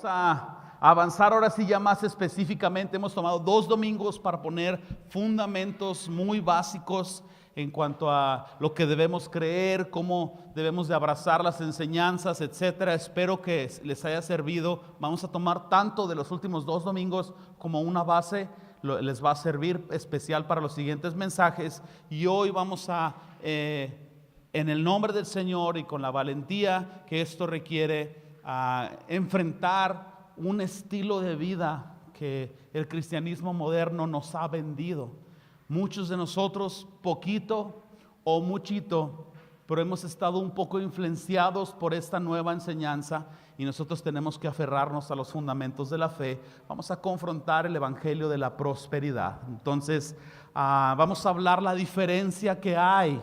a avanzar ahora sí ya más específicamente. Hemos tomado 2 domingos para poner fundamentos muy básicos en cuanto a lo que debemos creer, cómo debemos de abrazar las enseñanzas, etcétera. Espero que les haya servido. Vamos a tomar tanto de los últimos 2 domingos como una base. Les va a servir especial para los siguientes mensajes. Y hoy vamos a, en el nombre del Señor y con la valentía que esto requiere, a enfrentar un estilo de vida que el cristianismo moderno nos ha vendido. Muchos de nosotros, poquito o muchito, pero hemos estado un poco influenciados por esta nueva enseñanza y nosotros tenemos que aferrarnos a los fundamentos de la fe. Vamos a confrontar el evangelio de la prosperidad. Entonces, vamos a hablar la diferencia que hay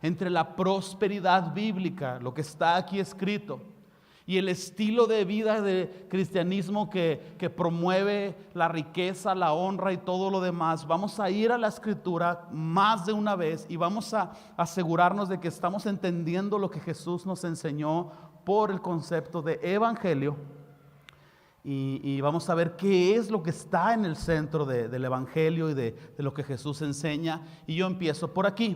entre la prosperidad bíblica, lo que está aquí escrito, y el estilo de vida de cristianismo que promueve la riqueza, la honra y todo lo demás. Vamos a ir a la escritura más de una vez y vamos a asegurarnos de que estamos entendiendo lo que Jesús nos enseñó por el concepto de evangelio. Y vamos a ver qué es lo que está en el centro del evangelio y de lo que Jesús enseña. Y yo empiezo por aquí.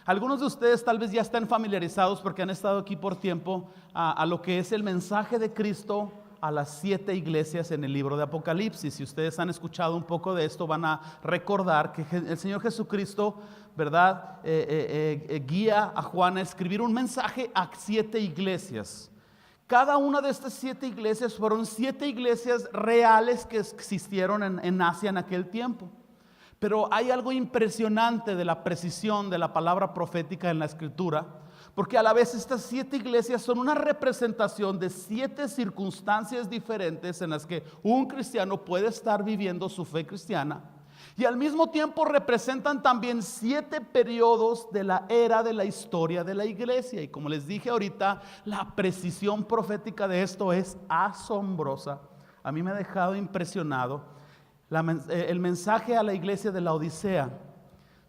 Algunos de ustedes tal vez ya están familiarizados porque han estado aquí por tiempo a lo que es el mensaje de Cristo a las 7 iglesias en el libro de Apocalipsis. Si ustedes han escuchado un poco de esto, van a recordar que el Señor Jesucristo, ¿verdad? Guía a Juan a escribir un mensaje a 7 iglesias. Cada una de estas 7 iglesias fueron 7 iglesias reales que existieron en Asia en aquel tiempo. Pero hay algo impresionante de la precisión de la palabra profética en la escritura, porque a la vez estas 7 iglesias son una representación de 7 circunstancias diferentes en las que un cristiano puede estar viviendo su fe cristiana, y al mismo tiempo representan también 7 periodos de la era de la historia de la iglesia. Y como les dije ahorita, la precisión profética de esto es asombrosa. A mí me ha dejado impresionado. El mensaje a la iglesia de la Odisea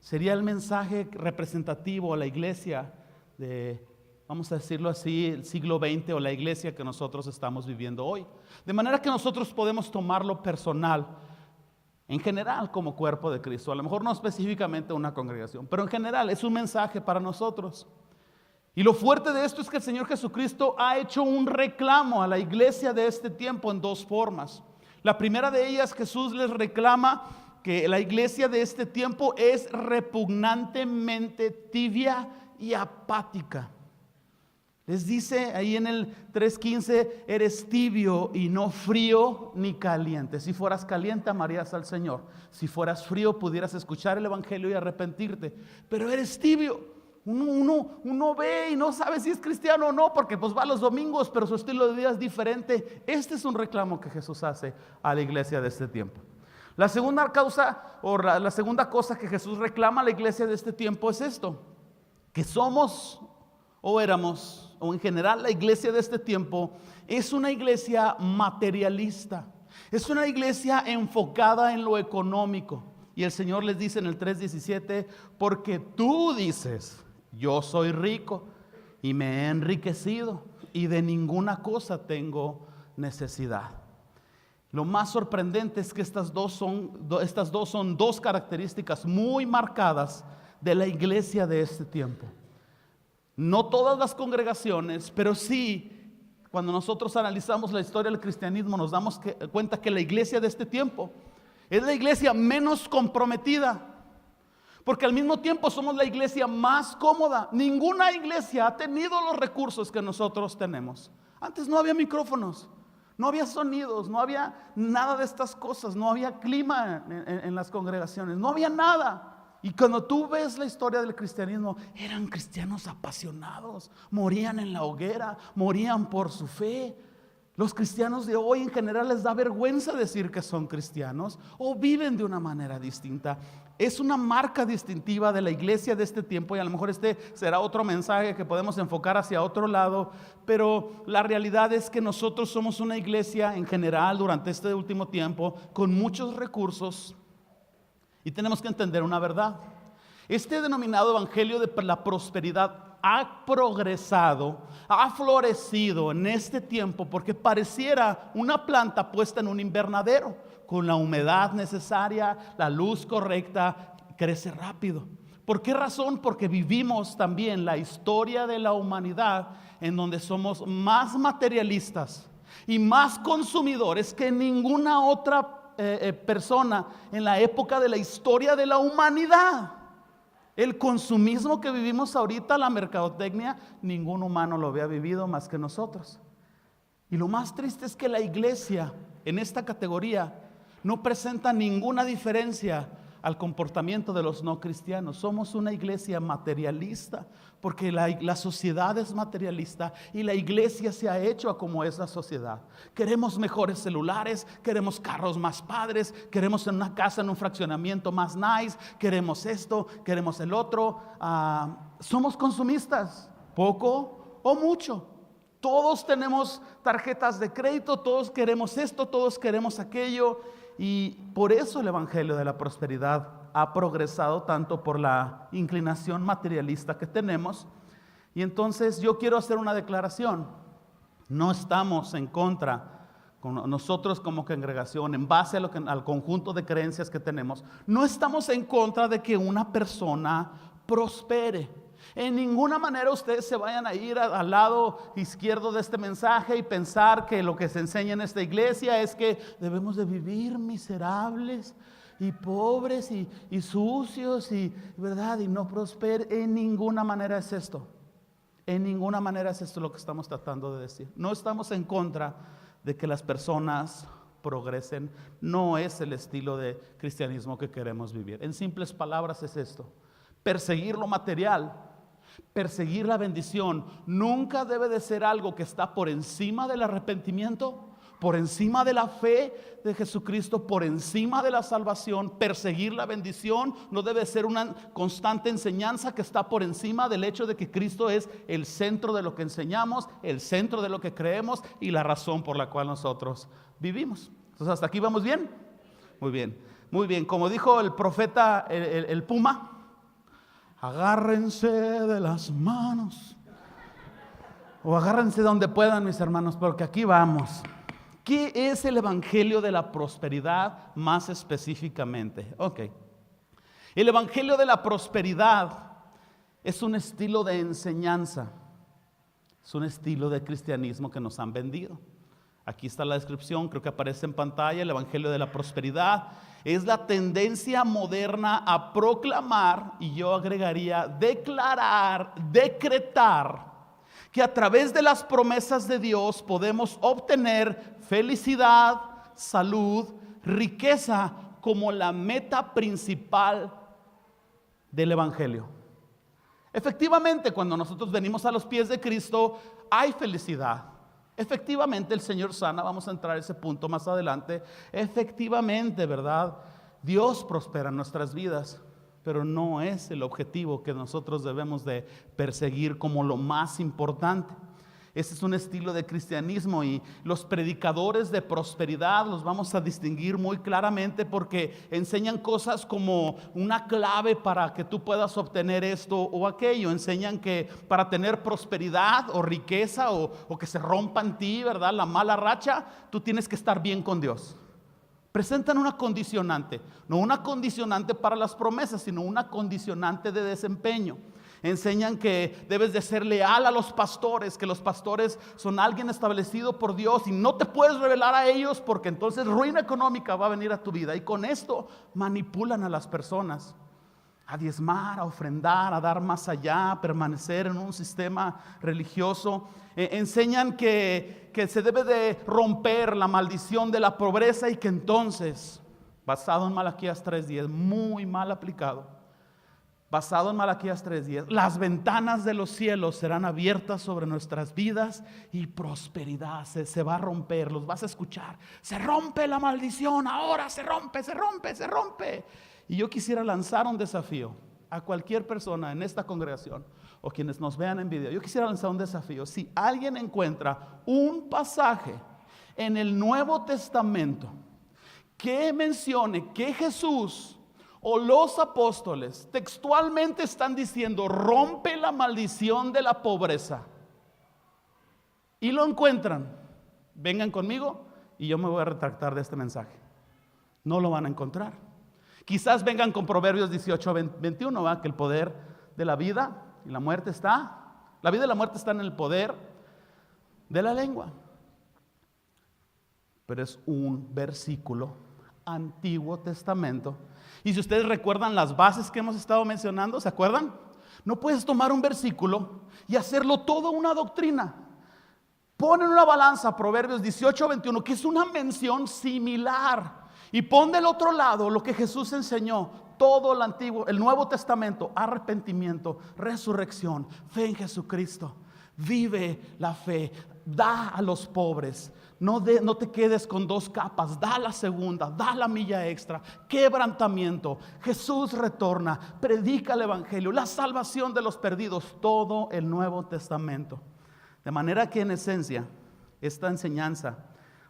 sería el mensaje representativo a la iglesia de, vamos a decirlo así, el siglo XX o la iglesia que nosotros estamos viviendo hoy. De manera que nosotros podemos tomarlo personal, en general como cuerpo de Cristo. A lo mejor no específicamente una congregación, pero en general es un mensaje para nosotros. Y lo fuerte de esto es que el Señor Jesucristo ha hecho un reclamo a la iglesia de este tiempo en 2 formas. La primera de ellas, Jesús les reclama que la iglesia de este tiempo es repugnantemente tibia y apática. Les dice ahí en el 3:15, eres tibio y no frío ni caliente. Si fueras caliente, amarías al Señor. Si fueras frío, pudieras escuchar el evangelio y arrepentirte. Pero eres tibio. Uno ve y no sabe si es cristiano o no, porque pues va los domingos, pero su estilo de vida es diferente. Este es un reclamo que Jesús hace a la iglesia de este tiempo. La segunda causa o la segunda cosa que Jesús reclama a la iglesia de este tiempo es esto: que somos o éramos, o en general la iglesia de este tiempo es una iglesia materialista, es una iglesia enfocada en lo económico. Y el Señor les dice en el 3:17, porque tú dices, yo soy rico y me he enriquecido y de ninguna cosa tengo necesidad. Lo más sorprendente es que estas dos son 2 características muy marcadas de la iglesia de este tiempo. No todas las congregaciones, pero sí, cuando nosotros analizamos la historia del cristianismo, nos damos cuenta que la iglesia de este tiempo es la iglesia menos comprometida, porque al mismo tiempo somos la iglesia más cómoda. Ninguna iglesia ha tenido los recursos que nosotros tenemos. Antes no había micrófonos, no había sonidos, no había nada de estas cosas, no había clima en las congregaciones, no había nada. Y cuando tú ves la historia del cristianismo, eran cristianos apasionados, morían en la hoguera, morían por su fe. Los cristianos de hoy en general les da vergüenza decir que son cristianos o viven de una manera distinta. Es una marca distintiva de la iglesia de este tiempo, y a lo mejor este será otro mensaje que podemos enfocar hacia otro lado, pero la realidad es que nosotros somos una iglesia en general durante este último tiempo con muchos recursos, y tenemos que entender una verdad. Este denominado evangelio de la prosperidad ha progresado, ha florecido en este tiempo porque pareciera una planta puesta en un invernadero, con la humedad necesaria, la luz correcta, crece rápido. ¿Por qué razón? Porque vivimos también la historia de la humanidad en donde somos más materialistas y más consumidores que ninguna otra persona en la época de la historia de la humanidad. El consumismo que vivimos ahorita, la mercadotecnia, ningún humano lo había vivido más que nosotros. Y lo más triste es que la iglesia en esta categoría no presenta ninguna diferencia al comportamiento de los no cristianos. Somos una iglesia materialista porque la sociedad es materialista y la iglesia se ha hecho a como es la sociedad. Queremos mejores celulares, queremos carros más padres, queremos en una casa, en un fraccionamiento más nice, queremos esto, queremos el otro. Somos consumistas, poco o mucho. Todos tenemos tarjetas de crédito, todos queremos esto, todos queremos aquello. Y por eso el evangelio de la prosperidad ha progresado tanto por la inclinación materialista que tenemos. Y entonces yo quiero hacer una declaración. No estamos en contra, nosotros como congregación, en base al conjunto de creencias que tenemos, no estamos en contra de que una persona prospere. En ninguna manera ustedes se vayan a ir al lado izquierdo de este mensaje y pensar que lo que se enseña en esta iglesia es que debemos de vivir miserables y pobres y sucios ¿verdad? Y no prosperar. En ninguna manera es esto. En ninguna manera es esto lo que estamos tratando de decir. No estamos en contra de que las personas progresen. No es el estilo de cristianismo que queremos vivir. En simples palabras es esto: perseguir lo material, perseguir la bendición, nunca debe de ser algo que está por encima del arrepentimiento, por encima de la fe de Jesucristo, por encima de la salvación. Perseguir la bendición no debe ser una constante enseñanza que está por encima del hecho de que Cristo es el centro de lo que enseñamos, el centro de lo que creemos y la razón por la cual nosotros vivimos. Entonces, ¿hasta aquí vamos bien? Muy bien, muy bien. Como dijo el profeta, el Puma, agárrense de las manos, o agárrense donde puedan, mis hermanos, porque aquí vamos. ¿Qué es el evangelio de la prosperidad más específicamente? Ok, el evangelio de la prosperidad es un estilo de enseñanza, es un estilo de cristianismo que nos han vendido. Aquí está la descripción, creo que aparece en pantalla. El evangelio de la prosperidad es la tendencia moderna a proclamar, y yo agregaría declarar, decretar, que a través de las promesas de Dios podemos obtener felicidad, salud, riqueza como la meta principal del evangelio. Efectivamente, cuando nosotros venimos a los pies de Cristo, hay felicidad. Efectivamente, el Señor sana, vamos a entrar a ese punto más adelante. Efectivamente, ¿verdad? Dios prospera en nuestras vidas, pero no es el objetivo que nosotros debemos de perseguir como lo más importante. Ese es un estilo de cristianismo, y los predicadores de prosperidad los vamos a distinguir muy claramente porque enseñan cosas como una clave para que tú puedas obtener esto o aquello. Enseñan que para tener prosperidad o riqueza o que se rompa en ti, ¿verdad?, la mala racha, tú tienes que estar bien con Dios. Presentan una condicionante, no una condicionante para las promesas, sino una condicionante de desempeño. Enseñan que debes de ser leal a los pastores, que los pastores son alguien establecido por Dios y no te puedes revelar a ellos porque entonces ruina económica va a venir a tu vida. Y con esto manipulan a las personas a diezmar, a ofrendar, a dar más allá, a permanecer en un sistema religioso. Enseñan que se debe de romper la maldición de la pobreza y que entonces, basado en Malaquías 3:10, muy mal aplicado, basado en Malaquías 3:10, las ventanas de los cielos serán abiertas sobre nuestras vidas y prosperidad se va a romper. Los vas a escuchar: se rompe la maldición, ahora se rompe, se rompe, se rompe. Y yo quisiera lanzar un desafío a cualquier persona en esta congregación o quienes nos vean en video. Yo quisiera lanzar un desafío. Si alguien encuentra un pasaje en el Nuevo Testamento que mencione que Jesús o los apóstoles textualmente están diciendo, rompe la maldición de la pobreza, y lo encuentran, vengan conmigo y yo me voy a retractar de este mensaje. No lo van a encontrar. Quizás vengan con Proverbios 18:21, ¿va? Que el poder de la vida y la muerte la vida y la muerte están en el poder de la lengua. Pero es un versículo Antiguo Testamento. Y si ustedes recuerdan las bases que hemos estado mencionando, ¿se acuerdan? No puedes tomar un versículo y hacerlo todo una doctrina. Pon en una balanza Proverbios 18:21, que es una mención similar, y pon del otro lado lo que Jesús enseñó, todo el Nuevo Testamento: arrepentimiento, resurrección, fe en Jesucristo. Vive la fe, da a los pobres. No te quedes con dos capas, da la segunda, da la milla extra, quebrantamiento. Jesús retorna, predica el evangelio, la salvación de los perdidos, todo el Nuevo Testamento. De manera que en esencia, esta enseñanza,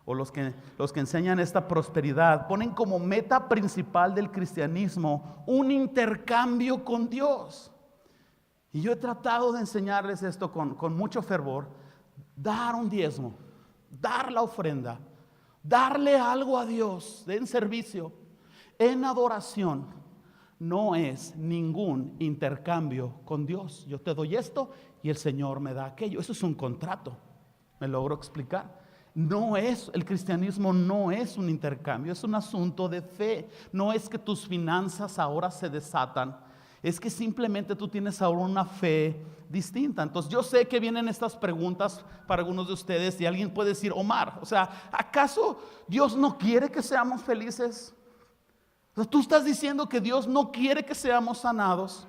o los que enseñan esta prosperidad, ponen como meta principal del cristianismo un intercambio con Dios. Y yo he tratado de enseñarles esto con mucho fervor: dar un diezmo, dar la ofrenda, darle algo a Dios en servicio, en adoración, no es ningún intercambio con Dios. Yo te doy esto y el Señor me da aquello. Eso es un contrato. ¿Me logro explicar? El cristianismo no es un intercambio, es un asunto de fe. No es que tus finanzas ahora se desatan, es que simplemente tú tienes ahora una fe distinta. Entonces yo sé que vienen estas preguntas para algunos de ustedes, y alguien puede decir: Omar, ¿acaso Dios no quiere que seamos felices? Tú estás diciendo que Dios no quiere que seamos sanados.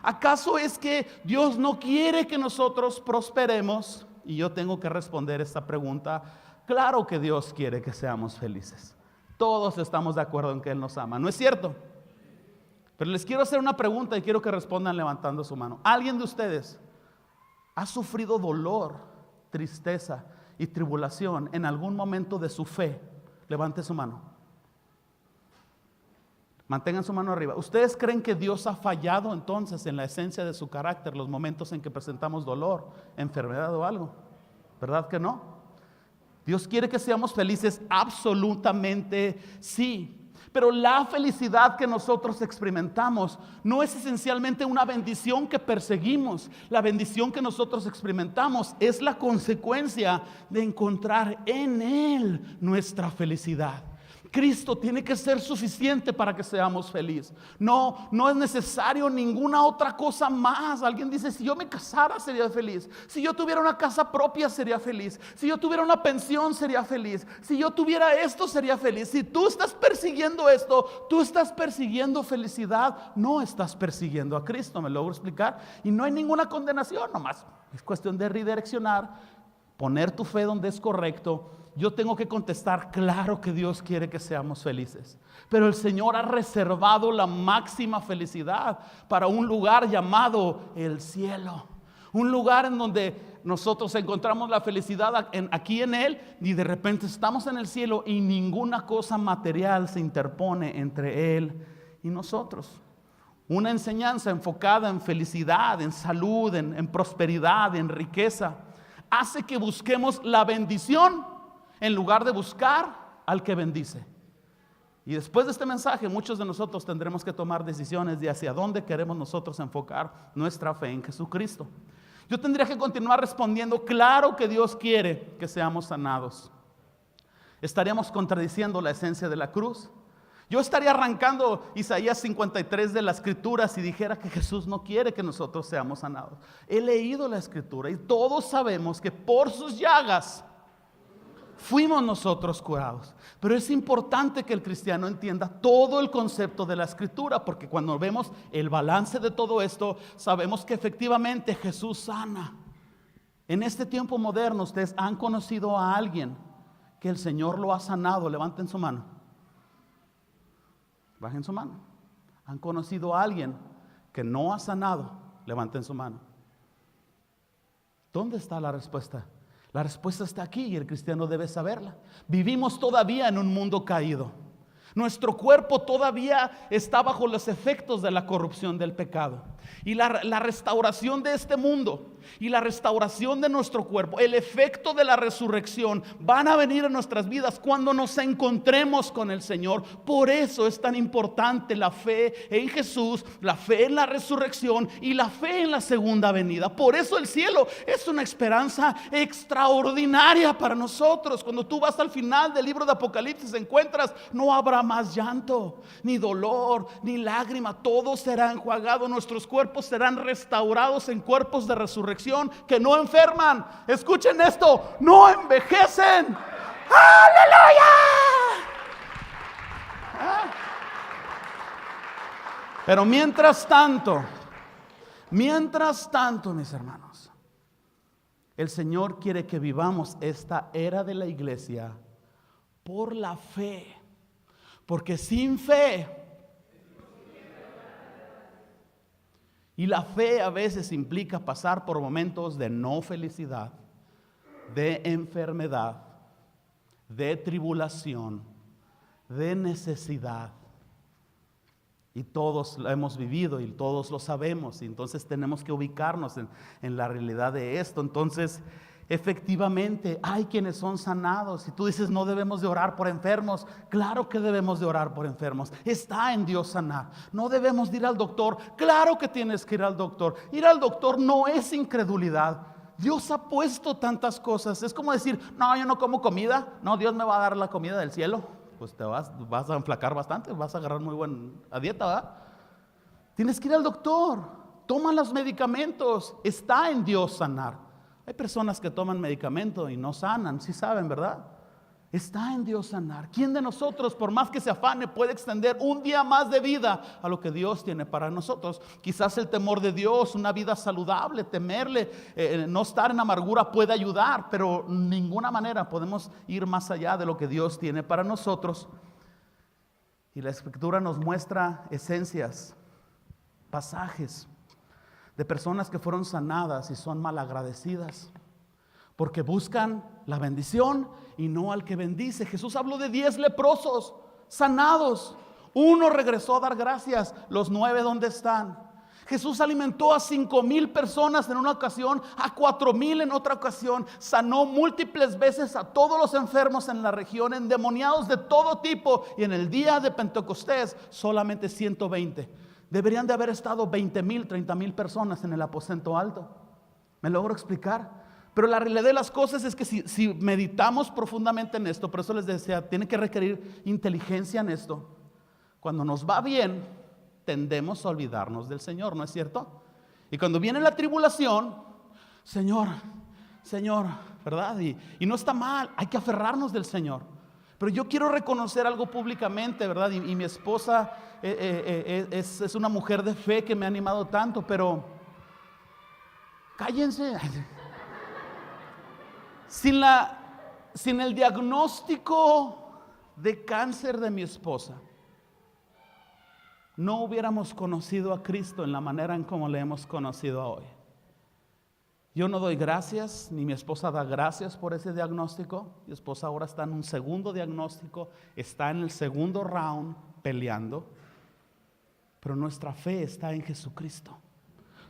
¿Acaso es que Dios no quiere que nosotros prosperemos? Y yo tengo que responder esta pregunta: claro que Dios quiere que seamos felices. Todos estamos de acuerdo en que Él nos ama, ¿no es cierto? Pero les quiero hacer una pregunta y quiero que respondan levantando su mano. ¿Alguien de ustedes ha sufrido dolor, tristeza y tribulación en algún momento de su fe? Levante su mano. Mantengan su mano arriba. ¿Ustedes creen que Dios ha fallado entonces en la esencia de su carácter los momentos en que presentamos dolor, enfermedad o algo? ¿Verdad que no? Dios quiere que seamos felices, absolutamente sí. Pero la felicidad que nosotros experimentamos no es esencialmente una bendición que perseguimos. La bendición que nosotros experimentamos es la consecuencia de encontrar en Él nuestra felicidad. Cristo tiene que ser suficiente para que seamos felices. No es necesario ninguna otra cosa más. Alguien dice: si yo me casara sería feliz. Si yo tuviera una casa propia sería feliz. Si yo tuviera una pensión sería feliz. Si yo tuviera esto sería feliz. Si tú estás persiguiendo esto, tú estás persiguiendo felicidad, no estás persiguiendo a Cristo. ¿Me logro explicar? Y no hay ninguna condenación, nomás es cuestión de redireccionar, poner tu fe donde es correcto. Yo tengo que contestar: claro que Dios quiere que seamos felices, pero el Señor ha reservado la máxima felicidad para un lugar llamado el cielo. Un lugar en donde nosotros encontramos la felicidad aquí en Él, y de repente estamos en el cielo y ninguna cosa material se interpone entre Él y nosotros. Una enseñanza enfocada en felicidad, en salud, en prosperidad, en riqueza, hace que busquemos la bendición en lugar de buscar al que bendice. Y después de este mensaje, muchos de nosotros tendremos que tomar decisiones de hacia dónde queremos nosotros enfocar nuestra fe en Jesucristo. Yo tendría que continuar respondiendo: claro que Dios quiere que seamos sanados. ¿Estaríamos contradiciendo la esencia de la cruz? Yo estaría arrancando Isaías 53 de la Escritura si dijera que Jesús no quiere que nosotros seamos sanados. He leído la Escritura y todos sabemos que por sus llagas fuimos nosotros curados. Pero es importante que el cristiano entienda todo el concepto de la Escritura, porque cuando vemos el balance de todo esto, sabemos que efectivamente Jesús sana. En este tiempo moderno, ustedes han conocido a alguien que el Señor lo ha sanado. Levanten su mano. Bajen su mano. ¿Han conocido a alguien que no ha sanado? Levanten su mano. ¿Dónde está la respuesta? La respuesta está aquí y el cristiano debe saberla. Vivimos todavía en un mundo caído. Nuestro cuerpo todavía está bajo los efectos de la corrupción del pecado. Y la restauración de este mundo y la restauración de nuestro cuerpo, el efecto de la resurrección, van a venir en nuestras vidas cuando nos encontremos con el Señor. Por eso es tan importante la fe en Jesús, la fe en la resurrección y la fe en la segunda venida. Por eso el cielo es una esperanza extraordinaria para nosotros. Cuando tú vas al final del libro de Apocalipsis, encuentras, no habrá más llanto, ni dolor, ni lágrima. Todo será enjuagado. Nuestros cuerpos serán restaurados en cuerpos de resurrección que no enferman. Escuchen esto, no envejecen. ¡Aleluya! Pero mientras tanto, mis hermanos, el Señor quiere que vivamos esta era de la iglesia por la fe. Porque sin fe, y la fe a veces implica pasar por momentos de no felicidad, de enfermedad, de tribulación, de necesidad. Y todos lo hemos vivido y todos lo sabemos. Y entonces tenemos que ubicarnos en la realidad de esto. Entonces, efectivamente, hay quienes son sanados. Y tú dices, no debemos de orar por enfermos. Claro que debemos de orar por enfermos. Está en Dios sanar. No debemos de ir al doctor. Claro que tienes que ir al doctor. Ir al doctor no es incredulidad. Dios ha puesto tantas cosas. Es como decir, no, yo no como comida. No, Dios me va a dar la comida del cielo. Pues te vas a enflacar bastante. Vas a agarrar muy buena dieta, ¿verdad? Tienes que ir al doctor. Toma los medicamentos. Está en Dios sanar. Hay personas que toman medicamento y no sanan, sí saben, ¿verdad? Está en Dios sanar. ¿Quién de nosotros, por más que se afane, puede extender un día más de vida a lo que Dios tiene para nosotros? Quizás el temor de Dios, una vida saludable, temerle, no estar en amargura puede ayudar, pero de ninguna manera podemos ir más allá de lo que Dios tiene para nosotros. Y la Escritura nos muestra esencias, pasajes de personas que fueron sanadas y son malagradecidas porque buscan la bendición y no al que bendice. Jesús habló de 10 leprosos sanados. Uno regresó a dar gracias. Los 9, ¿dónde están? Jesús alimentó a 5,000 personas en una ocasión, a 4,000 en otra ocasión. Sanó múltiples veces a todos los enfermos en la región, endemoniados de todo tipo. Y en el día de Pentecostés solamente 120. Deberían de haber estado 20,000, 30,000 personas en el aposento alto. ¿Me logro explicar? Pero la realidad de las cosas es que si meditamos profundamente en esto, por eso les decía, tiene que requerir inteligencia en esto. Cuando nos va bien, tendemos a olvidarnos del Señor, ¿no es cierto? Y cuando viene la tribulación, Señor, ¿verdad? Y no está mal, hay que aferrarnos del Señor. Pero yo quiero reconocer algo públicamente, ¿verdad? Y mi esposa es una mujer de fe que me ha animado tanto, pero cállense. Sin el diagnóstico de cáncer de mi esposa, no hubiéramos conocido a Cristo en la manera en como le hemos conocido hoy. Yo no doy gracias, ni mi esposa da gracias por ese diagnóstico. Mi esposa ahora está en un segundo diagnóstico, está en el segundo round peleando. Pero nuestra fe está en Jesucristo.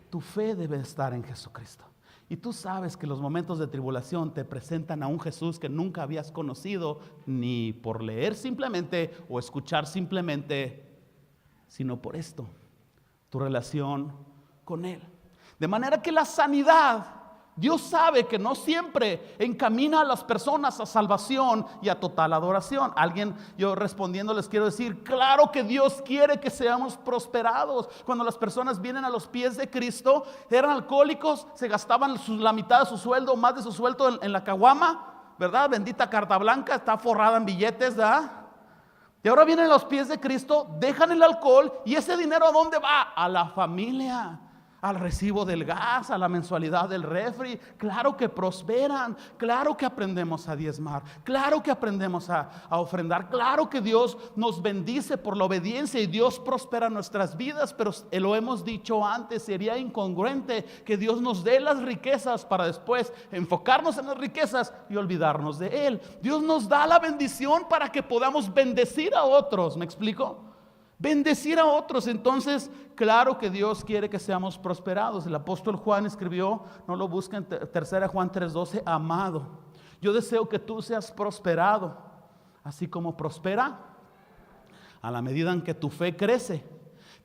Tu fe debe estar en Jesucristo. Y tú sabes que los momentos de tribulación te presentan a un Jesús que nunca habías conocido, ni por leer simplemente o escuchar simplemente, sino por esto, tu relación con Él. De manera que la sanidad, Dios sabe que no siempre encamina a las personas a salvación y a total adoración. Yo respondiendo les quiero decir, claro que Dios quiere que seamos prosperados. Cuando las personas vienen a los pies de Cristo, eran alcohólicos, se gastaban la mitad de su sueldo, más de su sueldo en la caguama, ¿verdad? Bendita carta blanca, está forrada en billetes, ¿verdad? Y ahora vienen a los pies de Cristo, dejan el alcohol y ese dinero ¿a dónde va? A la familia. al recibo del gas, a la mensualidad del refri. Claro que prosperan, claro que aprendemos a diezmar, claro que aprendemos a ofrendar, claro que Dios nos bendice por la obediencia y Dios prospera nuestras vidas, pero lo hemos dicho antes, sería incongruente que Dios nos dé las riquezas para después enfocarnos en las riquezas y olvidarnos de Él. Dios nos da la bendición para que podamos bendecir a otros, ¿me explico? Bendecir a otros. Entonces, claro que Dios quiere que seamos prosperados. El apóstol Juan escribió, no lo busquen, 3 Juan 3:12, amado, yo deseo que tú seas prosperado, así como prospera a la medida en que tu fe crece.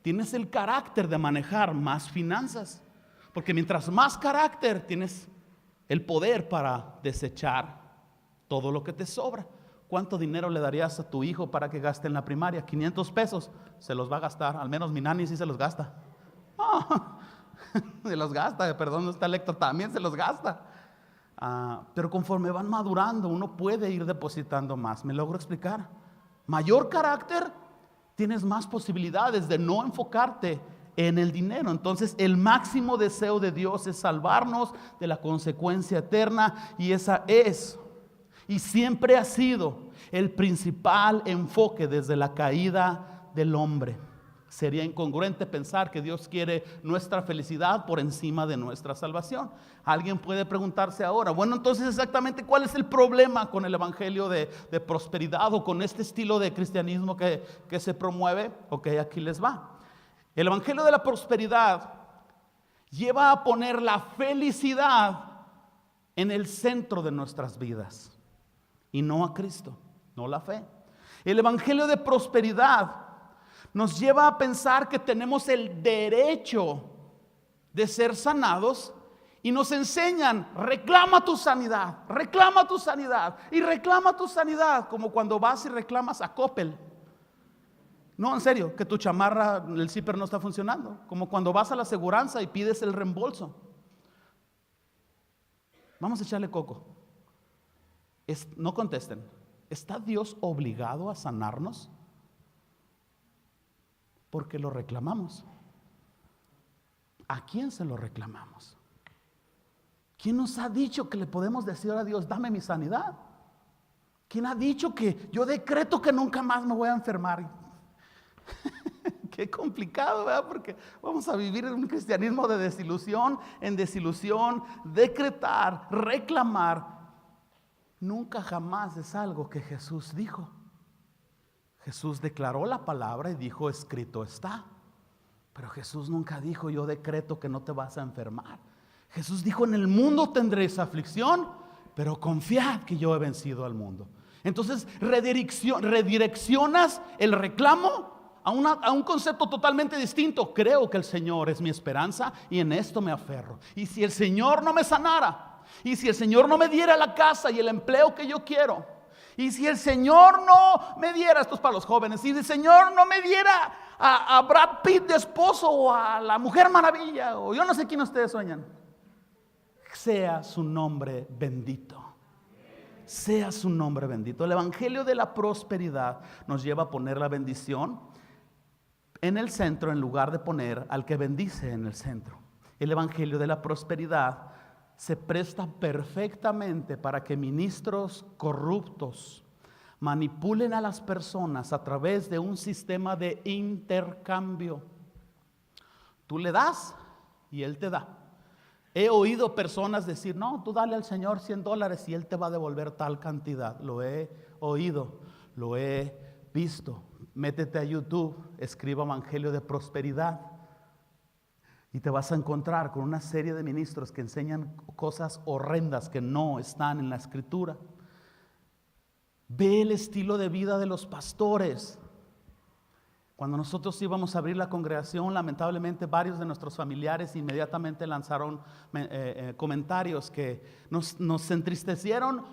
Tienes el carácter de manejar más finanzas, porque mientras más carácter tienes el poder para desechar todo lo que te sobra. ¿Cuánto dinero le darías a tu hijo para que gaste en la primaria? 500 pesos, se los va a gastar. Al menos mi nani sí se los gasta. Se los gasta, perdón, no está Héctor, también se los gasta. Pero conforme van madurando, uno puede ir depositando más. ¿Me logro explicar? Mayor carácter, tienes más posibilidades de no enfocarte en el dinero. Entonces, el máximo deseo de Dios es salvarnos de la consecuencia eterna, y esa es y siempre ha sido el principal enfoque desde la caída del hombre. Sería incongruente pensar que Dios quiere nuestra felicidad por encima de nuestra salvación. Alguien puede preguntarse ahora, bueno, entonces exactamente ¿cuál es el problema con el evangelio de prosperidad o con este estilo de cristianismo que se promueve? Ok, aquí les va. El evangelio de la prosperidad lleva a poner la felicidad en el centro de nuestras vidas y no a Cristo, no la fe. El evangelio de prosperidad nos lleva a pensar que tenemos el derecho de ser sanados y nos enseñan, reclama tu sanidad y reclama tu sanidad, como cuando vas y reclamas a Coppel. No, en serio, que tu chamarra, el zipper no está funcionando, como cuando vas a la aseguranza y pides el reembolso. Vamos a echarle coco. No contesten. ¿Está Dios obligado a sanarnos? Porque lo reclamamos. ¿A quién se lo reclamamos? ¿Quién nos ha dicho que le podemos decir a Dios, dame mi sanidad? ¿Quién ha dicho que yo decreto que nunca más me voy a enfermar? Qué complicado, ¿verdad? Porque vamos a vivir en un cristianismo de desilusión en desilusión. Decretar, reclamar, nunca jamás es algo que Jesús dijo. Jesús declaró la palabra y dijo, escrito está. Pero Jesús nunca dijo, yo decreto que no te vas a enfermar. Jesús dijo, en el mundo tendréis aflicción, pero confiad que yo he vencido al mundo. Entonces redireccionas el reclamo a un concepto totalmente distinto. Creo que el Señor es mi esperanza y en esto me aferro. Y si el Señor no me sanara, y si el Señor no me diera la casa y el empleo que yo quiero, y si el Señor no me diera, esto es para los jóvenes, si el Señor no me diera a Brad Pitt de esposo o a la Mujer Maravilla, o yo no sé quién ustedes sueñan, sea su nombre bendito. Sea su nombre bendito. El evangelio de la prosperidad nos lleva a poner la bendición en el centro en lugar de poner al que bendice en el centro. El evangelio de la prosperidad se presta perfectamente para que ministros corruptos manipulen a las personas a través de un sistema de intercambio. Tú le das y Él te da. He oído personas decir, no, tú dale al Señor $100 y Él te va a devolver tal cantidad. Lo he oído, lo he visto. Métete a YouTube, escriba evangelio de prosperidad y te vas a encontrar con una serie de ministros que enseñan cosas horrendas que no están en la escritura. Ve el estilo de vida de los pastores. Cuando nosotros íbamos a abrir la congregación, lamentablemente varios de nuestros familiares inmediatamente lanzaron comentarios que nos entristecieron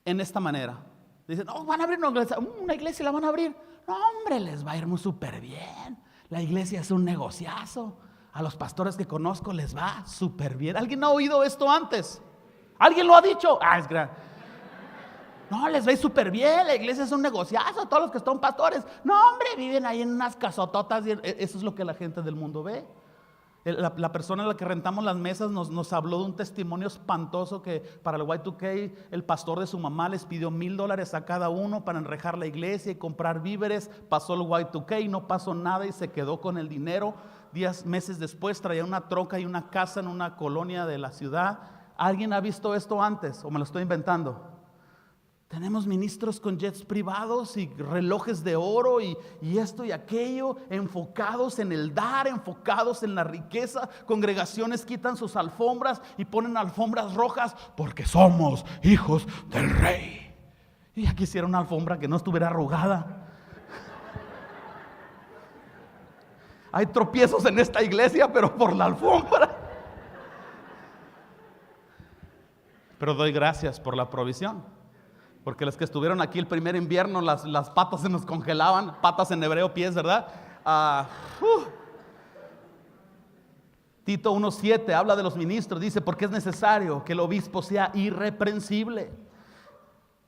en esta manera. Dicen, oh, van a abrir una iglesia, la van a abrir. No, hombre, les va a ir muy súper bien. La iglesia es un negociazo. A los pastores que conozco les va súper bien. ¿Alguien ha oído esto antes? ¿Alguien lo ha dicho? Es grande. No, les va súper bien, la iglesia es un negociazo, todos los que son pastores, no hombre, viven ahí en unas casototas, y eso es lo que la gente del mundo ve. La persona a la que rentamos las mesas nos habló de un testimonio espantoso que para el Y2K el pastor de su mamá les pidió $1,000 a cada uno para enrejar la iglesia y comprar víveres. Pasó el Y2K y no pasó nada y se quedó con el dinero. Meses después traía una troca y una casa en una colonia de la ciudad. ¿Alguien ha visto esto antes o me lo estoy inventando? Tenemos ministros con jets privados y relojes de oro y esto y aquello, enfocados en el dar, enfocados en la riqueza. Congregaciones quitan sus alfombras y ponen alfombras rojas porque somos hijos del rey. Y ya quisiera una alfombra que no estuviera arrugada. Hay tropiezos en esta iglesia, pero por la alfombra. Pero doy gracias por la provisión. Porque los que estuvieron aquí el primer invierno, las patas se nos congelaban. Patas en hebreo, pies, ¿verdad? Tito 1:7 habla de los ministros. Dice, porque es necesario que el obispo sea irreprensible,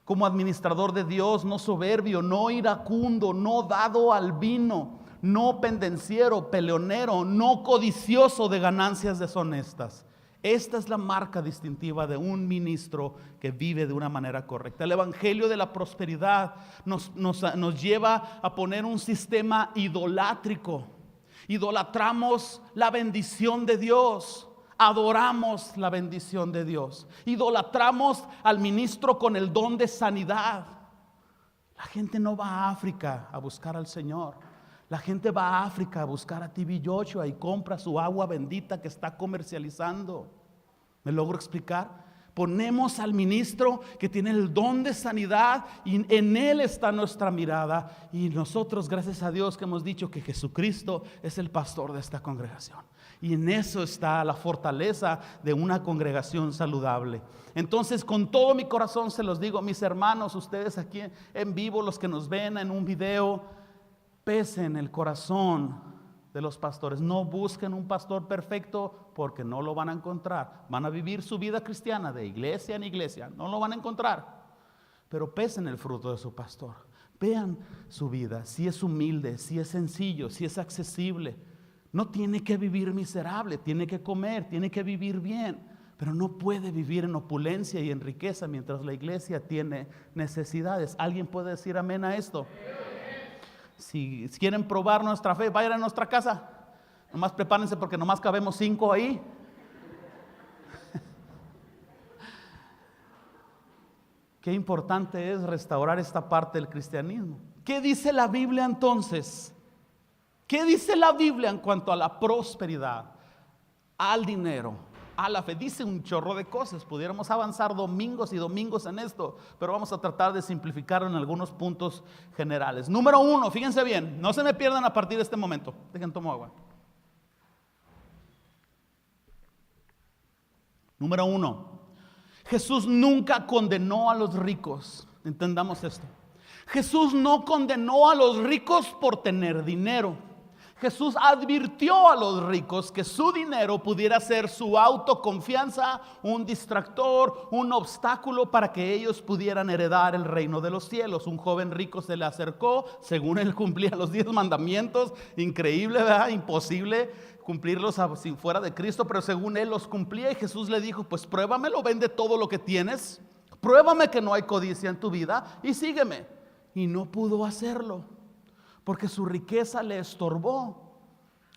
como administrador de Dios, no soberbio, no iracundo, no dado al vino, no pendenciero, peleonero, no codicioso de ganancias deshonestas. Esta es la marca distintiva de un ministro que vive de una manera correcta. El evangelio de la prosperidad nos lleva a poner un sistema idolátrico. Idolatramos la bendición de Dios, adoramos la bendición de Dios, idolatramos al ministro con el don de sanidad. La gente no va a África a buscar al Señor. La gente va a África a buscar a TV Joshua y compra su agua bendita que está comercializando. ¿Me logro explicar? Ponemos al ministro que tiene el don de sanidad y en él está nuestra mirada. Y nosotros, gracias a Dios, que hemos dicho que Jesucristo es el pastor de esta congregación. Y en eso está la fortaleza de una congregación saludable. Entonces, con todo mi corazón se los digo, mis hermanos, ustedes aquí en vivo, los que nos ven en un video, pesen el corazón de los pastores. No busquen un pastor perfecto porque no lo van a encontrar. Van a vivir su vida cristiana de iglesia en iglesia, no lo van a encontrar. Pero pesen el fruto de su pastor. Vean su vida, si es humilde, si es sencillo, si es accesible. No tiene que vivir miserable, tiene que comer, tiene que vivir bien, pero no puede vivir en opulencia y en riqueza mientras la iglesia tiene necesidades. ¿Alguien puede decir amén a esto? Si quieren probar nuestra fe, vayan a nuestra casa. Nomás prepárense porque nomás cabemos 5 ahí. Qué importante es restaurar esta parte del cristianismo. ¿Qué dice la Biblia entonces? ¿Qué dice la Biblia en cuanto a la prosperidad, al dinero, a la fe? Dice un chorro de cosas. Pudiéramos avanzar domingos y domingos en esto, pero vamos a tratar de simplificarlo en algunos puntos generales. Número 1, fíjense bien, no se me pierdan a partir de este momento. Dejen tomo agua. Número 1, Jesús nunca condenó a los ricos. Entendamos esto. Jesús no condenó a los ricos por tener dinero. Jesús advirtió a los ricos que su dinero pudiera ser su autoconfianza, un distractor, un obstáculo para que ellos pudieran heredar el reino de los cielos. Un joven rico se le acercó, según él cumplía los 10 mandamientos, increíble, ¿verdad? Imposible cumplirlos si fuera de Cristo, pero según él los cumplía y Jesús le dijo, pues pruébamelo, vende todo lo que tienes, pruébame que no hay codicia en tu vida y sígueme. Y no pudo hacerlo, porque su riqueza le estorbó.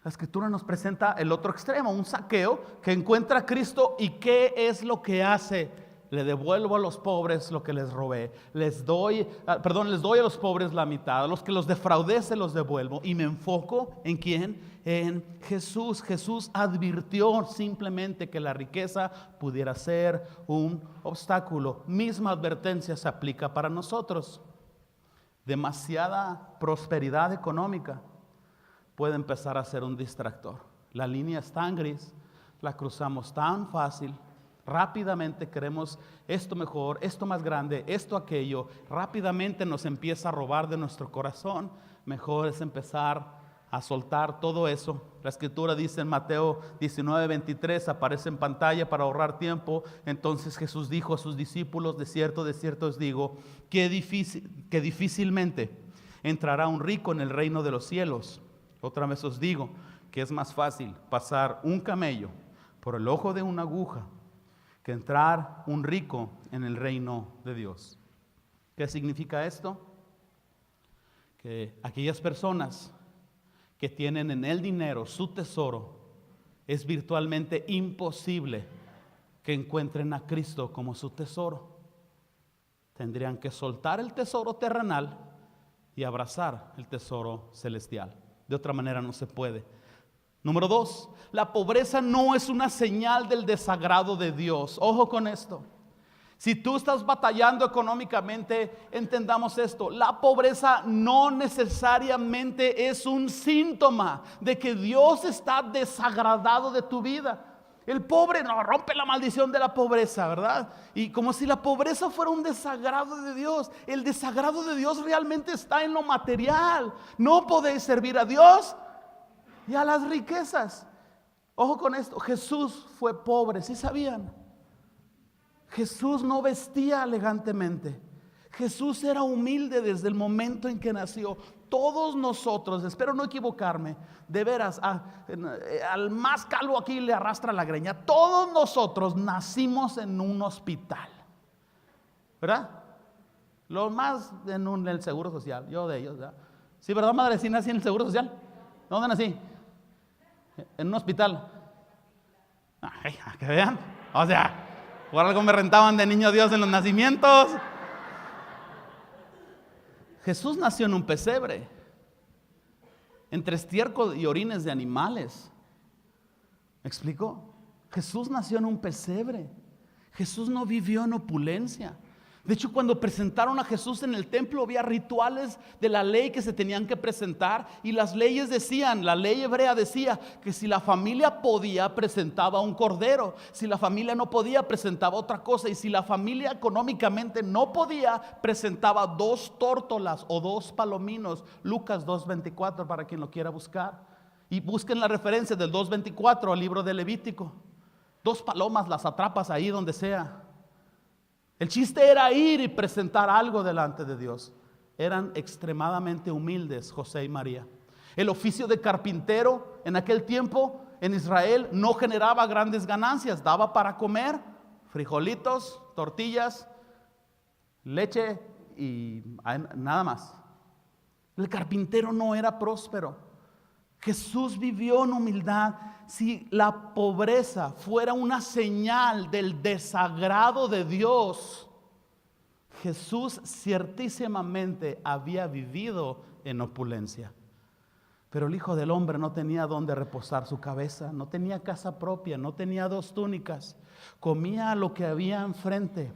La Escritura nos presenta el otro extremo, un Zaqueo que encuentra a Cristo y ¿qué es lo que hace? Le devuelvo a los pobres lo que les robé. Les doy a los pobres la mitad. A los que los defraudé se los devuelvo. Y me enfoco ¿en quién? En Jesús. Jesús advirtió simplemente que la riqueza pudiera ser un obstáculo. Misma advertencia se aplica para nosotros. Demasiada prosperidad económica puede empezar a ser un distractor. La línea es tan gris, la cruzamos tan fácil, rápidamente queremos esto mejor, esto más grande, esto aquello, rápidamente nos empieza a robar de nuestro corazón. Mejor es empezar a soltar todo eso. La Escritura dice en Mateo 19:23, aparece en pantalla para ahorrar tiempo. Entonces Jesús dijo a sus discípulos, de cierto os digo, que difícilmente entrará un rico en el reino de los cielos. Otra vez os digo, que es más fácil pasar un camello por el ojo de una aguja que entrar un rico en el reino de Dios. ¿Qué significa esto? Que aquellas personas que tienen en el dinero su tesoro, es virtualmente imposible que encuentren a Cristo como su tesoro. Tendrían que soltar el tesoro terrenal y abrazar el tesoro celestial. De otra manera no se puede. Número 2, la pobreza no es una señal del desagrado de Dios. Ojo con esto. Si tú estás batallando económicamente, entendamos esto: la pobreza no necesariamente es un síntoma de que Dios está desagradado de tu vida. El pobre no rompe la maldición de la pobreza, ¿verdad? Y como si la pobreza fuera un desagrado de Dios. El desagrado de Dios realmente está en lo material. No podéis servir a Dios y a las riquezas. Ojo con esto: Jesús fue pobre, ¿sí sabían? Jesús no vestía elegantemente. Jesús era humilde desde el momento en que nació. Todos nosotros, espero no equivocarme, de veras, al más calvo aquí le arrastra la greña. Todos nosotros nacimos en un hospital, ¿verdad? Lo más en el Seguro Social, yo de ellos, ¿verdad? Sí, ¿verdad, madre? ¿Sí nací en el Seguro Social? ¿Dónde nací? En un hospital. Ay, que vean, o sea, por algo me rentaban de niño Dios en los nacimientos. Jesús nació en un pesebre, entre estiércol y orines de animales. ¿Me explico? Jesús nació en un pesebre. Jesús no vivió en opulencia. De hecho, cuando presentaron a Jesús en el templo, había rituales de la ley que se tenían que presentar, y las leyes decían, la ley hebrea decía que si la familia podía, presentaba un cordero; si la familia no podía, presentaba otra cosa; y si la familia económicamente no podía, presentaba 2 tórtolas o 2 palominos. Lucas 2:24 para quien lo quiera buscar, y busquen la referencia del 2:24 al libro de Levítico. 2 palomas las atrapas ahí donde sea. El chiste era ir y presentar algo delante de Dios. Eran extremadamente humildes José y María. El oficio de carpintero en aquel tiempo en Israel no generaba grandes ganancias. Daba para comer frijolitos, tortillas, leche y nada más. El carpintero no era próspero. Jesús vivió en humildad. Si la pobreza fuera una señal del desagrado de Dios, Jesús ciertísimamente había vivido en opulencia. Pero el Hijo del Hombre no tenía donde reposar su cabeza, no tenía casa propia, no tenía 2 túnicas. Comía lo que había enfrente,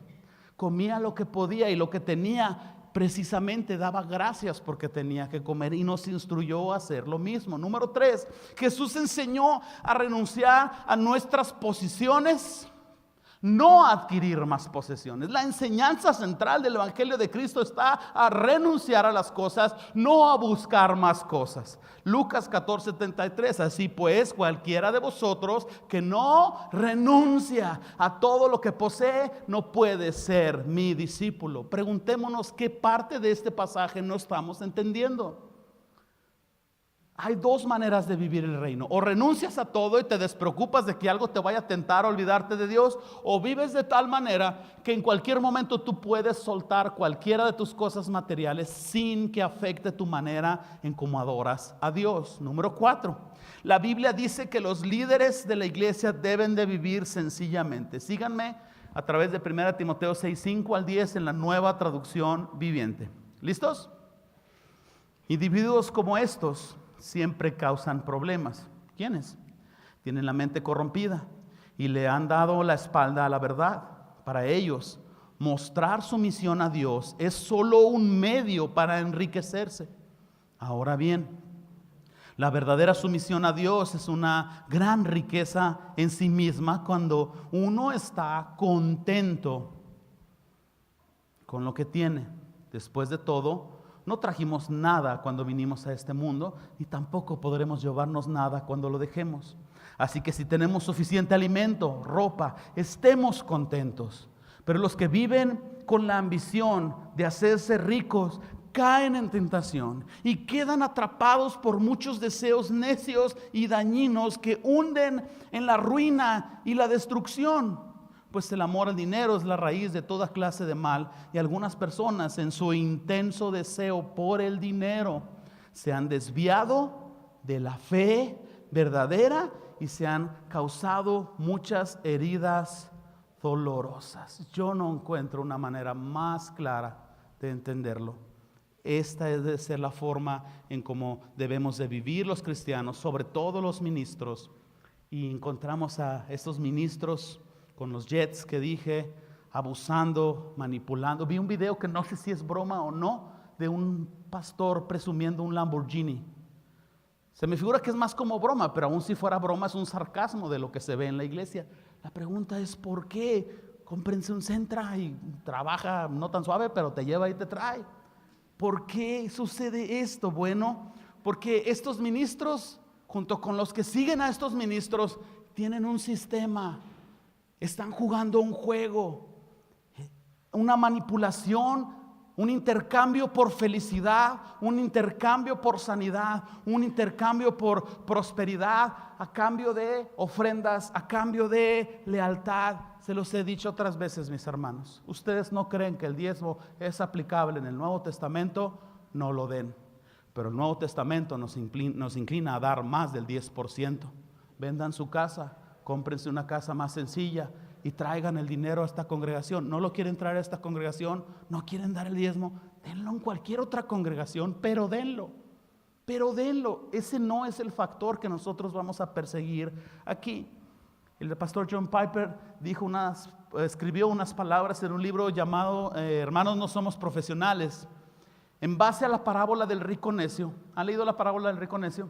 comía lo que podía, y lo que tenía precisamente daba gracias porque tenía que comer, y nos instruyó a hacer lo mismo. Número 3, Jesús enseñó a renunciar a nuestras posiciones, no a adquirir más posesiones. La enseñanza central del Evangelio de Cristo está a renunciar a las cosas, no a buscar más cosas. Lucas 14:73, así pues, cualquiera de vosotros que no renuncia a todo lo que posee, no puede ser mi discípulo. Preguntémonos qué parte de este pasaje no estamos entendiendo. Hay 2 maneras de vivir el reino: o renuncias a todo y te despreocupas de que algo te vaya a tentar a olvidarte de Dios, o vives de tal manera que en cualquier momento tú puedes soltar cualquiera de tus cosas materiales sin que afecte tu manera en cómo adoras a Dios. Número 4, la Biblia dice que los líderes de la iglesia deben de vivir sencillamente. Síganme a través de 1 Timoteo 6:5-10 en la Nueva Traducción Viviente. ¿Listos? Individuos como estos siempre causan problemas. ¿Quiénes? Tienen la mente corrompida y le han dado la espalda a la verdad. Para ellos, mostrar sumisión a Dios es solo un medio para enriquecerse. Ahora bien, la verdadera sumisión a Dios es una gran riqueza en sí misma cuando uno está contento con lo que tiene. Después de todo, no trajimos nada cuando vinimos a este mundo, y tampoco podremos llevarnos nada cuando lo dejemos. Así que si tenemos suficiente alimento, ropa, estemos contentos. Pero los que viven con la ambición de hacerse ricos caen en tentación y quedan atrapados por muchos deseos necios y dañinos que hunden en la ruina y la destrucción. Pues el amor al dinero es la raíz de toda clase de mal, y algunas personas en su intenso deseo por el dinero se han desviado de la fe verdadera y se han causado muchas heridas dolorosas. Yo no encuentro una manera más clara de entenderlo. Esta debe ser la forma en cómo debemos de vivir los cristianos, sobre todo los ministros. Y encontramos a estos ministros con los jets que dije, abusando, manipulando. Vi un video que no sé si es broma o no, de un pastor presumiendo un Lamborghini. Se me figura que es más como broma, pero aún si fuera broma es un sarcasmo de lo que se ve en la iglesia. La pregunta es ¿por qué? Cómprense un Sentra y trabaja no tan suave, pero te lleva y te trae. ¿Por qué sucede esto? Bueno, porque estos ministros, junto con los que siguen a estos ministros, tienen un sistema. Están jugando un juego, una manipulación, un intercambio por felicidad, un intercambio por sanidad, un intercambio por prosperidad, a cambio de ofrendas, a cambio de lealtad. Se los he dicho otras veces, mis hermanos. Ustedes no creen que el diezmo es aplicable en el Nuevo Testamento, no lo den. Pero el Nuevo Testamento nos inclina a dar más del 10%. Vendan su casa, cómprense una casa más sencilla y traigan el dinero a esta congregación. No lo quieren traer a esta congregación, no quieren dar el diezmo, denlo en cualquier otra congregación, pero denlo. Ese no es el factor que nosotros vamos a perseguir aquí. El pastor John Piper escribió unas palabras en un libro llamado Hermanos, no somos profesionales, en base a la parábola del rico necio. ¿Han leído la parábola del rico necio?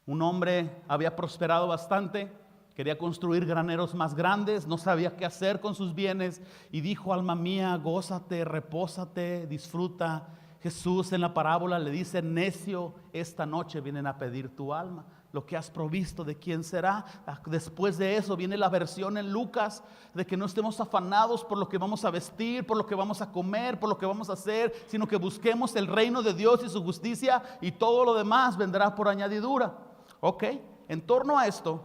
Un hombre había prosperado bastante, quería construir graneros más grandes, no sabía qué hacer con sus bienes y dijo: alma mía, gózate, repósate, disfruta. Jesús en la parábola le dice: necio, esta noche vienen a pedir tu alma. Lo que has provisto, ¿de quién será? Después de eso viene la versión en Lucas de que no estemos afanados por lo que vamos a vestir, por lo que vamos a comer, por lo que vamos a hacer, sino que busquemos el reino de Dios y su justicia, y todo lo demás vendrá por añadidura. Ok, en torno a esto,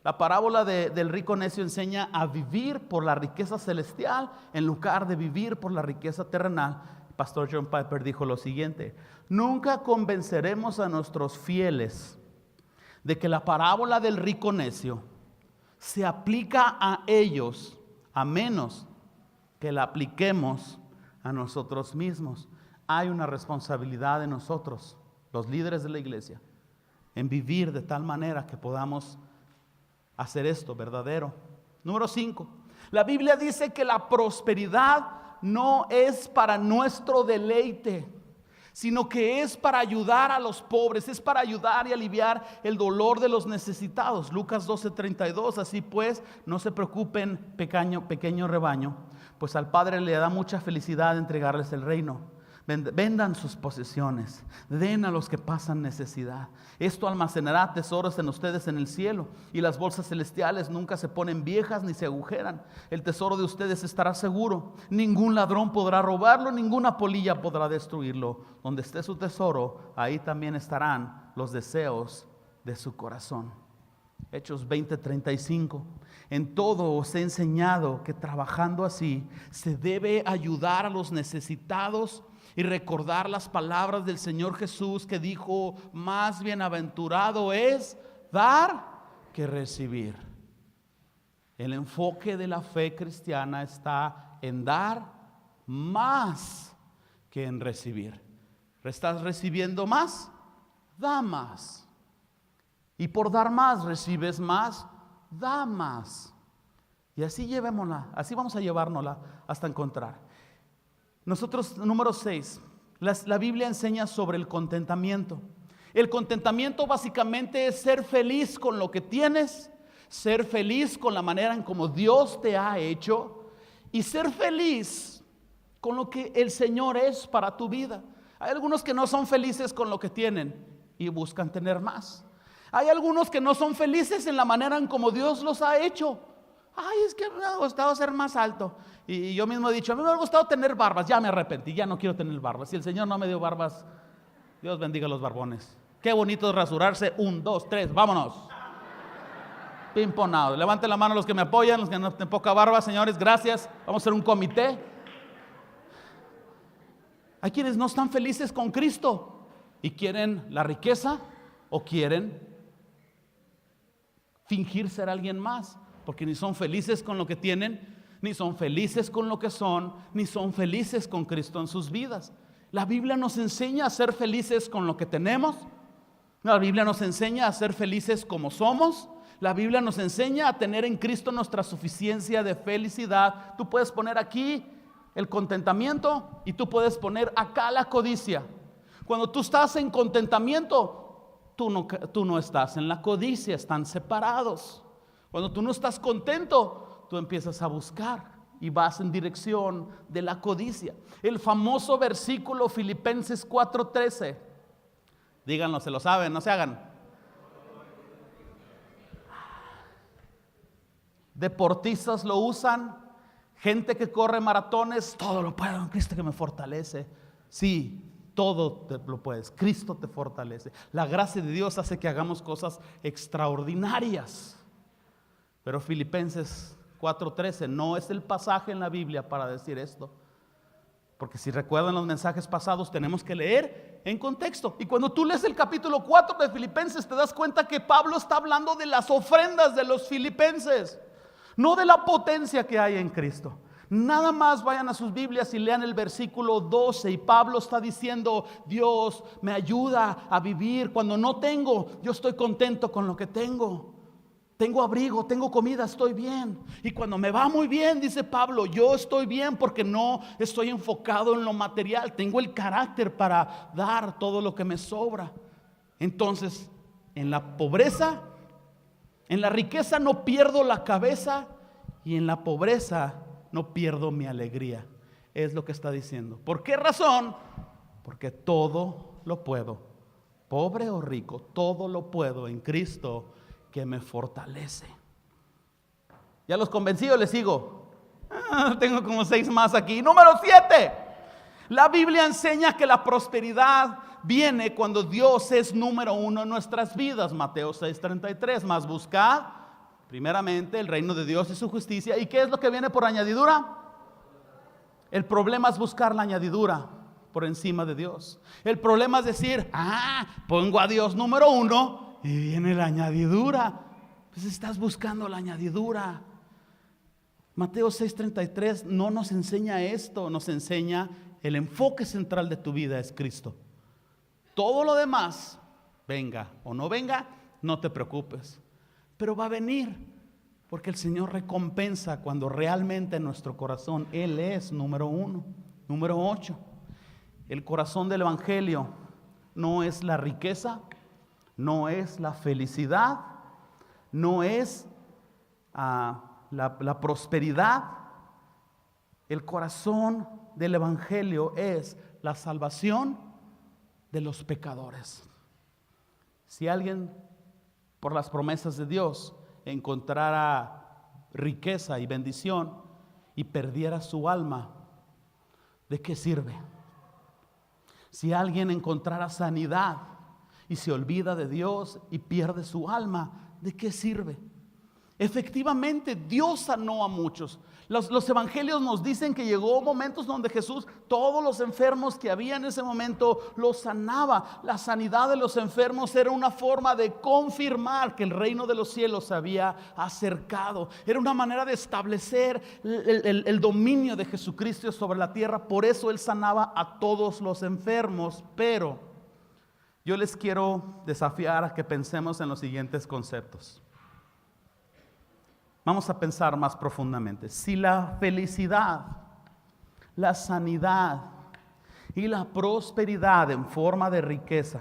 la parábola del rico necio enseña a vivir por la riqueza celestial en lugar de vivir por la riqueza terrenal. Pastor John Piper dijo lo siguiente: nunca convenceremos a nuestros fieles de que la parábola del rico necio se aplica a ellos, a menos que la apliquemos a nosotros mismos. Hay una responsabilidad de nosotros, los líderes de la iglesia, en vivir de tal manera que podamos hacer esto verdadero. Número 5, la Biblia dice que la prosperidad no es para nuestro deleite, sino que es para ayudar a los pobres, es para ayudar y aliviar el dolor de los necesitados. Lucas 12:32, así pues, no se preocupen, pequeño rebaño, pues al Padre le da mucha felicidad entregarles el reino. Vendan sus posesiones, den a los que pasan necesidad. Esto almacenará tesoros en ustedes en el cielo, y las bolsas celestiales nunca se ponen viejas ni se agujeran. El tesoro de ustedes estará seguro, ningún ladrón podrá robarlo, ninguna polilla podrá destruirlo. Donde esté su tesoro, ahí también estarán los deseos de su corazón. Hechos 20:35. En todo os he enseñado que trabajando así se debe ayudar a los necesitados y recordar las palabras del Señor Jesús, que dijo: más bienaventurado es dar que recibir. El enfoque de la fe cristiana está en dar más que en recibir. ¿Estás recibiendo más? Da más. Y por dar más recibes más, da más. Y así llevémosla, así vamos a llevárnosla hasta encontrar. Nosotros, número 6, la Biblia enseña sobre el contentamiento. El contentamiento básicamente es ser feliz con lo que tienes, ser feliz con la manera en como Dios te ha hecho, y ser feliz con lo que el Señor es para tu vida. Hay algunos que no son felices con lo que tienen y buscan tener más. Hay algunos que no son felices en la manera en como Dios los ha hecho. Ay, es que me ha gustado ser más alto. Y yo mismo he dicho, a mí me ha gustado tener barbas. Ya me arrepentí, ya no quiero tener barbas. Si el Señor no me dio barbas, Dios bendiga a los barbones. Qué bonito es rasurarse. 1, 2, 3, vámonos. Pimponado. Levanten la mano los que me apoyan, los que no tienen poca barba, señores, gracias. Vamos a hacer un comité. Hay quienes no están felices con Cristo y quieren la riqueza o quieren fingir ser alguien más, porque ni son felices con lo que tienen, ni son felices con lo que son, ni son felices con Cristo en sus vidas. La Biblia nos enseña a ser felices con lo que tenemos. La Biblia nos enseña a ser felices como somos. La Biblia nos enseña a tener en Cristo nuestra suficiencia de felicidad. Tú puedes poner aquí el contentamiento y tú puedes poner acá la codicia. Cuando tú estás en contentamiento, tú no estás en la codicia, están separados. Cuando tú no estás contento, tú empiezas a buscar y vas en dirección de la codicia. El famoso versículo Filipenses 4:13. Díganlo, se lo saben, no se hagan. Deportistas lo usan, gente que corre maratones, todo lo puedo en Cristo que me fortalece. Sí, todo lo puedes, Cristo te fortalece. La gracia de Dios hace que hagamos cosas extraordinarias. Pero Filipenses 4:13 no es el pasaje en la Biblia para decir esto. Porque si recuerdan los mensajes pasados, tenemos que leer en contexto. Y cuando tú lees el capítulo 4 de Filipenses, te das cuenta que Pablo está hablando de las ofrendas de los filipenses, no de la potencia que hay en Cristo. Nada más vayan a sus Biblias y lean el versículo 12 y Pablo está diciendo: Dios me ayuda a vivir. Cuando no tengo, yo estoy contento con lo que tengo. Tengo abrigo, tengo comida, estoy bien. Y cuando me va muy bien, dice Pablo, yo estoy bien porque no estoy enfocado en lo material. Tengo el carácter para dar todo lo que me sobra. Entonces, en la pobreza, en la riqueza no pierdo la cabeza y en la pobreza no pierdo mi alegría. Es lo que está diciendo. ¿Por qué razón? Porque todo lo puedo, pobre o rico, todo lo puedo en Cristo que me fortalece. Ya los convencidos, les sigo. Tengo como 6 más aquí. Número 7. La Biblia enseña que la prosperidad viene cuando Dios es número 1 en nuestras vidas. Mateo 6:33. Más buscad primeramente el reino de Dios y su justicia. ¿Y qué es lo que viene por añadidura? El problema es buscar la añadidura por encima de Dios. El problema es decir, pongo a Dios número 1 y viene la añadidura. Pues estás buscando la añadidura. Mateo 6:33 no nos enseña esto, nos enseña el enfoque central de tu vida es Cristo. Todo lo demás, venga o no venga, no te preocupes, pero va a venir, porque el Señor recompensa cuando realmente en nuestro corazón Él es número 1. Número 8, el corazón del Evangelio no es la riqueza, no es la felicidad, no es la prosperidad. El corazón del Evangelio es la salvación de los pecadores. Si alguien, por las promesas de Dios, encontrara riqueza y bendición y perdiera su alma, ¿de qué sirve? Si alguien encontrara sanidad y se olvida de Dios y pierde su alma, ¿de qué sirve? Efectivamente, Dios sanó a muchos. Los evangelios nos dicen que llegó momentos donde Jesús, todos los enfermos que había en ese momento, los sanaba. La sanidad de los enfermos era una forma de confirmar que el reino de los cielos se había acercado. Era una manera de establecer el dominio de Jesucristo sobre la tierra. Por eso Él sanaba a todos los enfermos. Pero yo les quiero desafiar a que pensemos en los siguientes conceptos. Vamos a pensar más profundamente. Si la felicidad, la sanidad y la prosperidad en forma de riqueza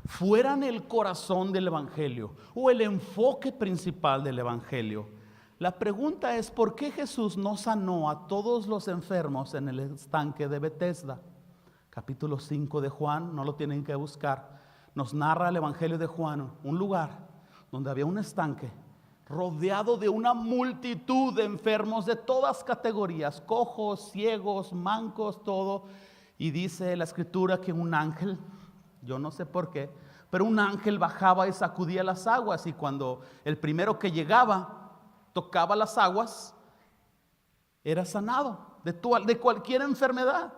fueran el corazón del Evangelio o el enfoque principal del Evangelio, la pregunta es: ¿por qué Jesús no sanó a todos los enfermos en el estanque de Betesda? Capítulo 5 de Juan, no lo tienen que buscar, nos narra el Evangelio de Juan un lugar donde había un estanque rodeado de una multitud de enfermos de todas categorías, cojos, ciegos, mancos, todo. Y dice la escritura que un ángel, yo no sé por qué, pero un ángel bajaba y sacudía las aguas, y cuando el primero que llegaba tocaba las aguas, era sanado de cualquier enfermedad.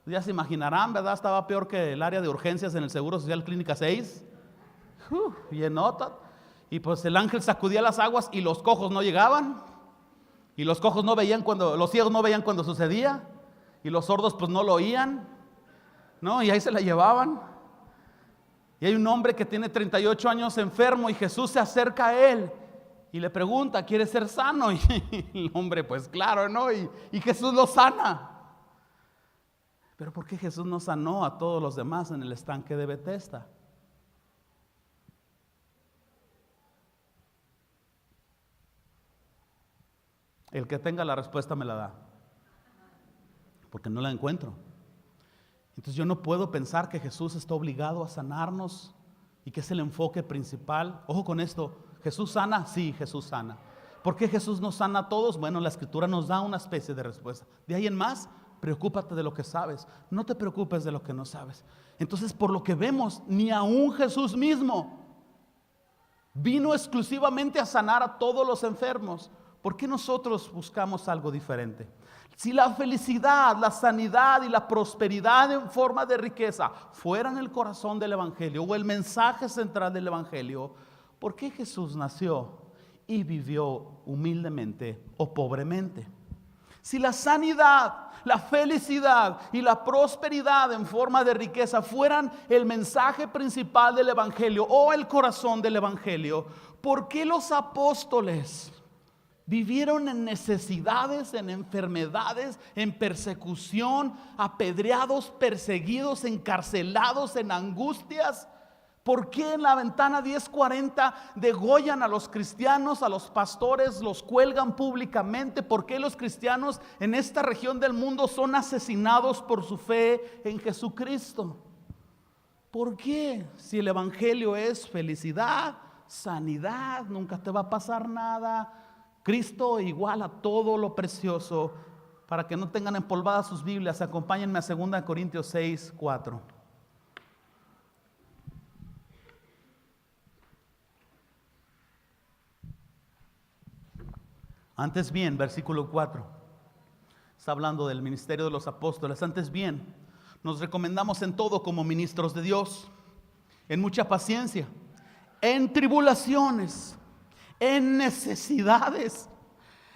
Ya se imaginarán, ¿verdad? Estaba peor que el área de urgencias en el Seguro Social Clínica 6. Llenota. Y pues el ángel sacudía las aguas y los cojos no llegaban. Y los cojos no veían los ciegos no veían cuando sucedía. Y los sordos pues no lo oían, ¿no? Y ahí se la llevaban. Y hay un hombre que tiene 38 años enfermo, y Jesús se acerca a él y le pregunta, ¿quieres ser sano? Y el hombre, pues claro, ¿no? Y Jesús lo sana. Pero ¿por qué Jesús no sanó a todos los demás en el estanque de Betesda? El que tenga la respuesta me la da, porque no la encuentro. Entonces yo no puedo pensar que Jesús está obligado a sanarnos y que es el enfoque principal. Ojo con esto, ¿Jesús sana? Sí, Jesús sana. ¿Por qué Jesús nos sana a todos? Bueno, la Escritura nos da una especie de respuesta. De ahí en más, preocúpate de lo que sabes, no te preocupes de lo que no sabes. Entonces, por lo que vemos, ni aún Jesús mismo vino exclusivamente a sanar a todos los enfermos. ¿Por qué nosotros buscamos algo diferente? Si la felicidad, la sanidad y la prosperidad en forma de riqueza fueran el corazón del Evangelio o el mensaje central del Evangelio, ¿por qué Jesús nació y vivió humildemente o pobremente? Si la sanidad, la felicidad y la prosperidad en forma de riqueza fueran el mensaje principal del Evangelio o el corazón del Evangelio, ¿por qué los apóstoles vivieron en necesidades, en enfermedades, en persecución, apedreados, perseguidos, encarcelados, en angustias? ¿Por qué en la Ventana 1040 degollan a los cristianos, a los pastores, los cuelgan públicamente? ¿Por qué los cristianos en esta región del mundo son asesinados por su fe en Jesucristo? ¿Por qué? Si el Evangelio es felicidad, sanidad, nunca te va a pasar nada, Cristo igual a todo lo precioso. Para que no tengan empolvadas sus Biblias, acompáñenme a 2 Corintios 6, 4. Antes bien, versículo 4, está hablando del ministerio de los apóstoles. Antes bien, nos recomendamos en todo como ministros de Dios, en mucha paciencia, en tribulaciones, en necesidades,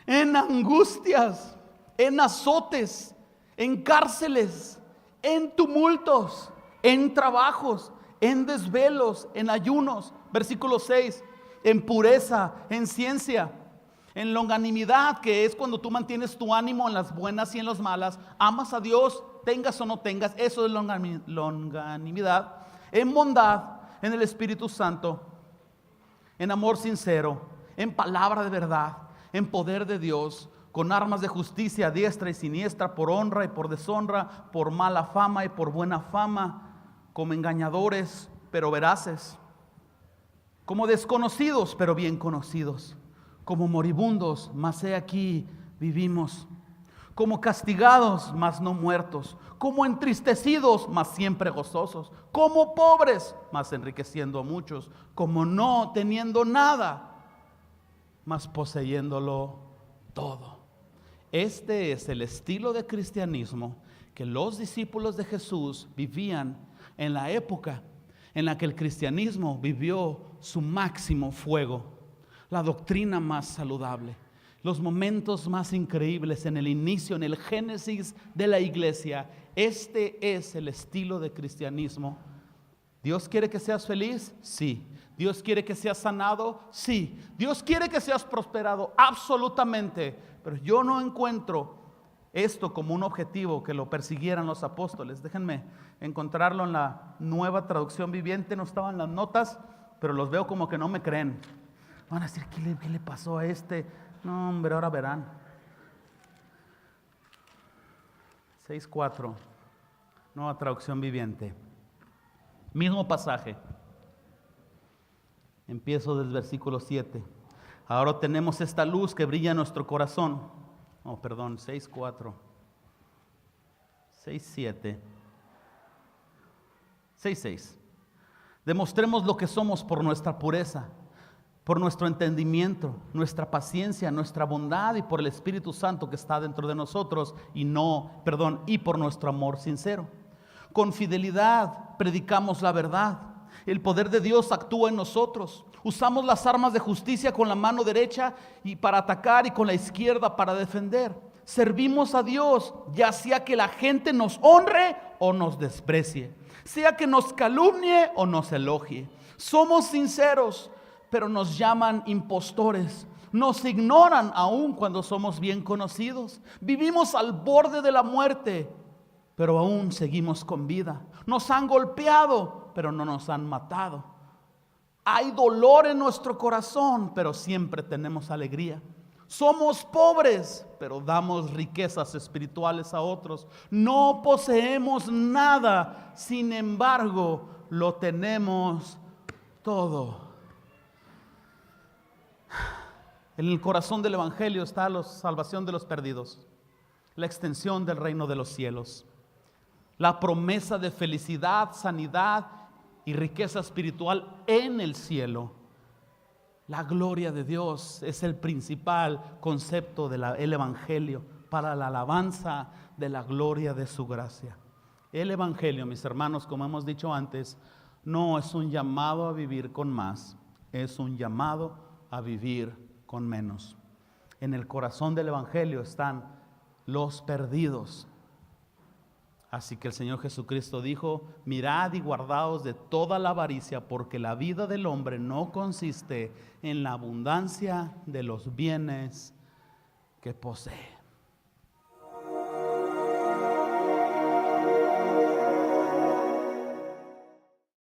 en angustias, en azotes, en cárceles, en tumultos, en trabajos, en desvelos, en ayunos. Versículo 6, en pureza, en ciencia, en longanimidad, que es cuando tú mantienes tu ánimo en las buenas y en las malas, amas a Dios, tengas o no tengas, eso es longanimidad, en bondad, en el Espíritu Santo, en amor sincero, en palabra de verdad, en poder de Dios, con armas de justicia a diestra y siniestra, por honra y por deshonra, por mala fama y por buena fama, como engañadores pero veraces, como desconocidos pero bien conocidos, como moribundos, mas he aquí vivimos, como castigados, mas no muertos, como entristecidos, mas siempre gozosos, como pobres, mas enriqueciendo a muchos, como no teniendo nada, mas poseyéndolo todo. Este es el estilo de cristianismo que los discípulos de Jesús vivían en la época en la que el cristianismo vivió su máximo fuego. La doctrina más saludable, los momentos más increíbles en el inicio, en el génesis de la iglesia. Este es el estilo de cristianismo. ¿Dios quiere que seas feliz? Sí. ¿Dios quiere que seas sanado? Sí. ¿Dios quiere que seas prosperado? Absolutamente. Pero yo no encuentro esto como un objetivo que lo persiguieran los apóstoles. Déjenme encontrarlo en la Nueva Traducción Viviente. No estaban las notas, pero los veo como que no me creen. Van a decir, ¿qué le pasó a este? No, hombre, ahora verán. 6:4, Nueva Traducción Viviente. Mismo pasaje. Empiezo del versículo 7. Ahora tenemos esta luz que brilla en nuestro corazón. 6:4, 6:7, 6:6. Demostremos lo que somos por nuestra pureza, por nuestro entendimiento, nuestra paciencia, nuestra bondad y por el Espíritu Santo que está dentro de nosotros y por nuestro amor sincero. Con fidelidad predicamos la verdad. El poder de Dios actúa en nosotros. Usamos las armas de justicia con la mano derecha y para atacar y con la izquierda para defender. Servimos a Dios, ya sea que la gente nos honre o nos desprecie, sea que nos calumnie o nos elogie. Somos sinceros, pero nos llaman impostores. Nos ignoran aún cuando somos bien conocidos. Vivimos al borde de la muerte, pero aún seguimos con vida. Nos han golpeado, pero no nos han matado. Hay dolor en nuestro corazón, pero siempre tenemos alegría. Somos pobres, pero damos riquezas espirituales a otros. No poseemos nada, sin embargo, lo tenemos todo. En el corazón del Evangelio está la salvación de los perdidos, la extensión del reino de los cielos, la promesa de felicidad, sanidad y riqueza espiritual en el cielo. La gloria de Dios es el principal concepto del Evangelio para la alabanza de la gloria de su gracia. El Evangelio, mis hermanos, como hemos dicho antes, no es un llamado a vivir con más, es un llamado a vivir con menos. En el corazón del Evangelio están los perdidos. Así que el Señor Jesucristo dijo: mirad y guardaos de toda la avaricia, porque la vida del hombre no consiste en la abundancia de los bienes que posee.